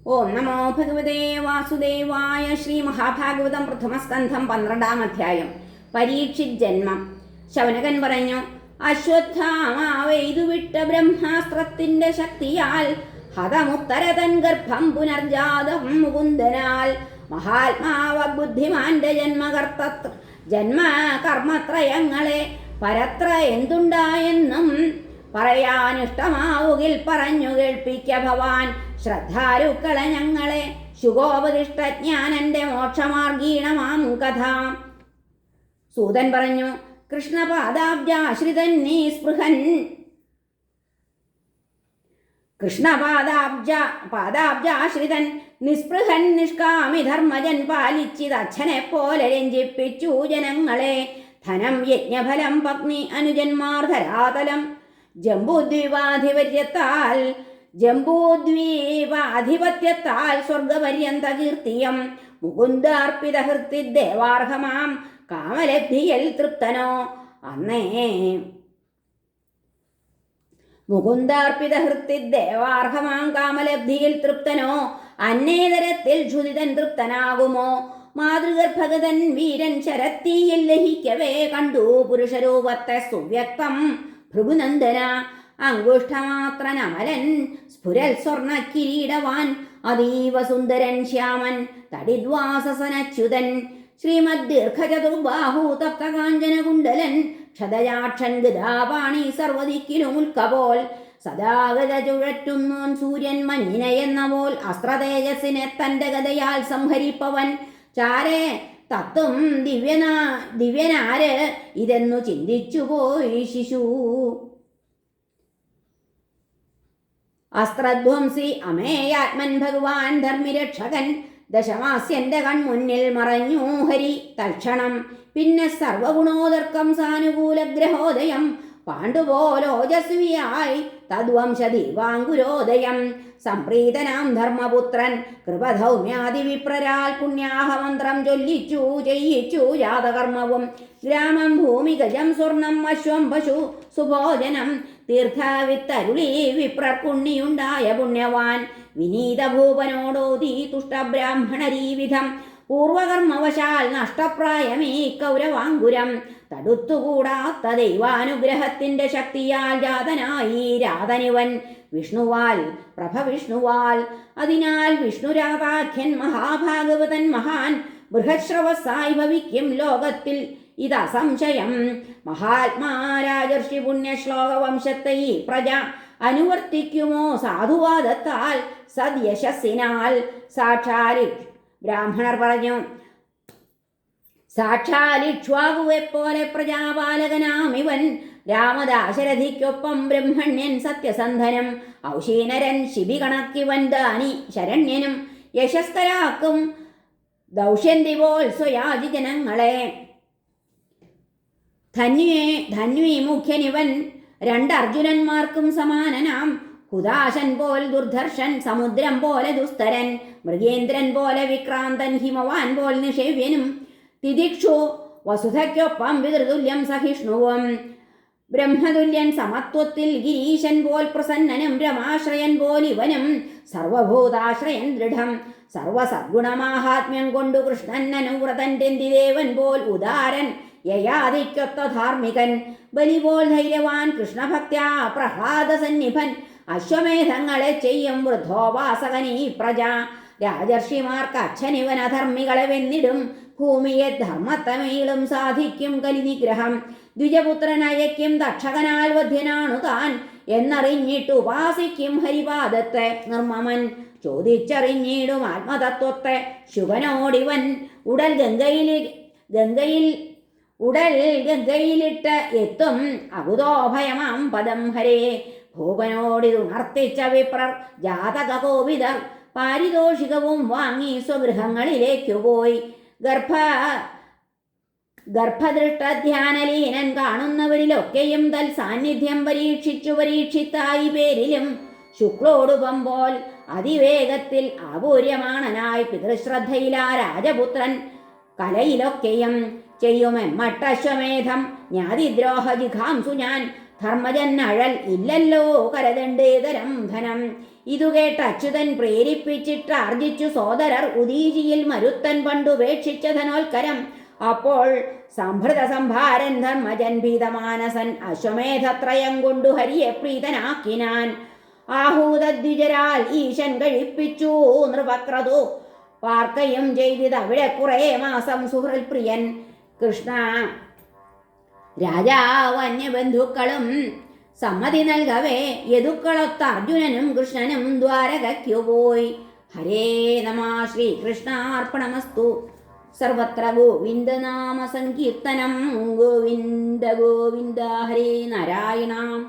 ഓം നമോ ഭഗവതേ വാസുദേവായ. ശ്രീ മഹാഭാഗവതം പ്രഥമസ്കന്ധം 12-ാം അധ്യായം. പരീക്ഷിത് ജന്മം. ശൗനകൻ പറഞ്ഞു, അശ്വത്ഥാമാവെയ്തുവിട്ട ബ്രഹ്മാസ്ത്രത്തിന്റെ ശക്തിയാൽ ഹതമുത്തരതൻ ഗർഭം പുനർജാതം മുകുന്ദനാൽ മഹാത്മാവ ബുദ്ധിമാന്റെ ജന്മകർമ്മത്രയങ്ങളെ പരത്ര എന്തുണ്ടായെന്നും പറയാനിഷ്ടമാവുകിൽ പറഞ്ഞു കേൾപ്പിക്ക ഭവാൻ. ശ്രദ്ധാരുക്കളെ ഞങ്ങളെ ശുഗോപദിഷ്ടജ്ഞാനന്റെ മോക്ഷമാർഗീണമാം കഥ. സൂതൻ പറഞ്ഞു, കൃഷ്ണപാദാബ്ജാശ്രിതൻ നിസ്പൃഹൻ നിഷ്കാമി ധർമ്മജൻ പാലിച്ചിതച്ഛനെ പോലെ രഞ്ജിപ്പിച്ചു ജനങ്ങളെ. ധനം യജ്ഞഫലം പത്നി അനുജന്മാർ ധരാതലം ജംബൂദ്വീപാധിപത്യത്താൽ സ്വർഗപര്യന്ത കീർത്തിയം മുകുന്ദാർപ്പിതഹൃത്തി ദേവാർഹമാം കാമലബ്ധിയിൽ തൃപ്തനോ അന്നേ അന്നേതരത്തിൽ ക്ഷുതിതൻ തൃപ്തനാകുമോ? മാതൃഗർഭഗതൻ വീരൻ ശരത്തിയിൽ ലഹിക്കവേ കണ്ടു പുരുഷരൂപത്തെ സുവ്യക്തം ഭൃഗുനന്ദന. അങ്കുഷ്ഠമാത്രനമലൻ സ്ഫുരൽ സ്വർണ കിരീടവാൻ അതീവ സുന്ദരൻ ശ്യാമൻ തടിദ്വാസസനച്യുതൻ. ശ്രീമദ് ദീർഘചതുർബാഹു തപ്തകാഞ്ചനകുണ്ടലൻ ക്ഷതജാക്ഷൻ ഗദാപാണി സർവദിക്കിലും ഉൽക്കപോൽ. സദാഗത ചുഴറ്റുന്നോൻ സൂര്യൻ മഞ്ഞിനയെന്ന പോൽ അസ്ത്രതേജസ്സിനെ തന്റെ ഗതയാൽ സംഹരിപ്പവൻ. ചാരേ തത്വം ദിവ്യനാര് ഇതെന്നു ചിന്തിച്ചുപോയി ശിശു. അസ്ത്രധ്വംസി അമേയാത്മൻ ഭഗവാൻ ധർമ്മിരക്ഷകൻ ദശമാസ്യന്റെ കൺമുന്നിൽ മറഞ്ഞു ഹരി തൽക്ഷണം. പിന്നെ സർവഗുണോദർക്കം സാനുകൂലഗ്രഹോദയം പാണ്ഡുപോലോജസ്വിയായി തദ്വംശദീവാങ്കുരോദയം. സംപ്രീതനാം ധർമ്മപുത്രൻ കൃപധൗമ്യാദിവിപ്രരാൽ പുണ്യാഹമന്ത്രം ചൊല്ലിച്ചു ചെയ്യിച്ചു ജാതകർമ്മവും. ഗ്രാമം ഭൂമി ഗജം സ്വർണം അശ്വം പശു സുഭോജനം തീർത്ഥവിത്തരുളി വിപ്രർക്കുണ്ണിയുണ്ടായ പുണ്യവാൻ. വിനീതഭൂപനോടോതി തുഷ്ടബ്രാഹ്മണരീവിധം പൂർവകർമ്മവശാൽ നഷ്ടപ്രായമീ കൗരവാങ്കുരം. തടുത്തുകൂടാത്ത ദൈവാനുഗ്രഹത്തിന്റെ ശക്തിയാൽ ജാതനായി രാധനിവൻ വിഷ്ണുവാൽ പ്രഭവിഷ്ണുവാൽ. അതിനാൽ വിഷ്ണുരാധാഖ്യൻ മഹാഭാഗവതൻ മഹാൻ ബൃഹശ്രവസായി ഭവിക്കും ലോകത്തിൽ ഇതസംശയം. മഹാത്മാ രാജർഷി പുണ്യശ്ലോകവംശത്തെ ഈ പ്രജ അനുവർത്തിക്കുമോ സാധുവാദത്താൽ സദ്യശസ്സിനാൽ? സാക്ഷാലി ബ്രാഹ്മണർ പറഞ്ഞു, സാക്ഷാലിക്ഷ്വാകുവെപ്പോലെ പ്രജാപാലകനാമിവൻ. രാമദാശരഥിക്കൊപ്പം ബ്രഹ്മണ്യൻ സത്യസന്ധനം ഔശീനരൻ ശിബി കണക്കിവൻ ദാനി ശരണ്യനും. യശസ്കരാക്കും ദൗഷ്യന്തി പോൽ സ്വയാജി ജനങ്ങളെ. ധന്വി മുഖ്യനിവൻ രണ്ടർജുനന്മാർക്കും സമാനനാം. ഹുദാശൻ പോൽ ദുർധർഷൻ സമുദ്രം പോലെ ദുസ്തരൻ മൃഗേന്ദ്രൻ പോലെ വിക്രാന്തൻ ഹിമവാൻ പോൽ നിഷേവ്യനും. തിദിക്ഷു വസുധയ്ക്കൊപ്പം പിതൃതുല്യം സഹിഷ്ണുവും. ബ്രഹ്മതുല്യൻ സമത്വത്തിൽ ഗിരീശൻ പോൽ പ്രസന്നനും രമാശ്രയൻ പോൽ ഇവനും. സർവഭൂതാശ്രയൻ ദൃഢം സർവസദ്ഗുണമാഹാത്മ്യം കൊണ്ടു കൃഷ്ണൻ അനുവ്രതൻ രന്തിദേവൻ പോൽ ഉദാരൻ യയാദിക്കൊത്ത ധാർമ്മികൻ. ബലിപോൽ ധൈര്യവാൻ കൃഷ്ണഭക്ത്യാ പ്രഹ്ലാദസന്നിഭൻ. അശ്വമേധങ്ങളെ ചെയ്യും വൃദ്ധോപാസകനീ പ്രജ. രാജർഷിമാർക്ക് അച്ഛനിവൻ അധർമ്മികളെ വെന്നിടും. ഭൂമിയെ ധർമ്മത്തമേളും സാധിക്കും കലിനിഗ്രഹം. ദ്വിജപുത്രനയക്കും തക്ഷകനാൽ വധ്യനാണു താൻ എന്നറിഞ്ഞിട്ട് ഉപാസിക്കും ഹരിപാദത്തെ നിർമ്മമൻ. ചോദിച്ചറിഞ്ഞിടും ആത്മതത്വത്തെ ശുഭനോടിവൻ. ഉടൽ ഗംഗയിലിട്ട് എത്തും അകുതോഭയമാം പദം ഹരേ. ഭൂപനോടിതുണർത്തിച്ച വിപ്രർ ജാതകകോപിതർ പാരിതോഷികവും വാങ്ങി സ്വഗൃഹങ്ങളിലേക്കു പോയി. ഗർഭദൃഷ്ടധ്യാനലീനൻ കാണുന്നവരിലൊക്കെയും തൽ സാന്നിധ്യം പരീക്ഷിത്തായി പേരിലും ശുക്ലോടുപം പോൽ അതിവേഗത്തിൽ ആപൂര്യമാണനായി പിതൃശ്രദ്ധയിലാ രാജപുത്രൻ കലയിലൊക്കെയും ചെയ്യുമെമ്മട്ടശ്വമേധം ജ്ഞാതിദ്രോഹ ജിഘാംസു ഞാൻ. ധർമ്മജൻ അഴൽ ഇല്ലല്ലോ കരതണ്ടേതരം ധനം ഇതു കേട്ട് അച്യുതൻ പ്രേരിപ്പിച്ചിട്ട് ആർജിച്ചു സോദരർ ഉദീചിയിൽ മരുത്തൻ പണ്ടുപേക്ഷിച്ച ധനോൽക്കരം. അപ്പോൾ സംഭൃത സംഭാരൻ ധർമ്മജൻ ഭീതമാനസൻ അശ്വമേധത്രയം കൊണ്ടു ഹരിയെ പ്രീതനാക്കിനാൻ. ആഹൂതദ്വിജരാൽ ഈശൻ കഴിപ്പിച്ചു നൃപക്രതു പാർക്കയും ചെയ്തിതവിടെ കുറെ മാസം സുഹൃൽ പ്രിയൻ. കൃഷ്ണ രാജാവ് അന്യബന്ധുക്കളും സമ്മതി നൽകവേ യദുക്കളൊത്ത അർജുനനും കൃഷ്ണനും ദ്വാരകയ്ക്കു പോയി. ഹരേ നമഃ. ശ്രീകൃഷ്ണാർപ്പണമസ്തു. സർവത്ര ഗോവിന്ദനാമ സങ്കീർത്തനം. ഗോവിന്ദ ഗോവിന്ദ. ഹരേ നാരായണ.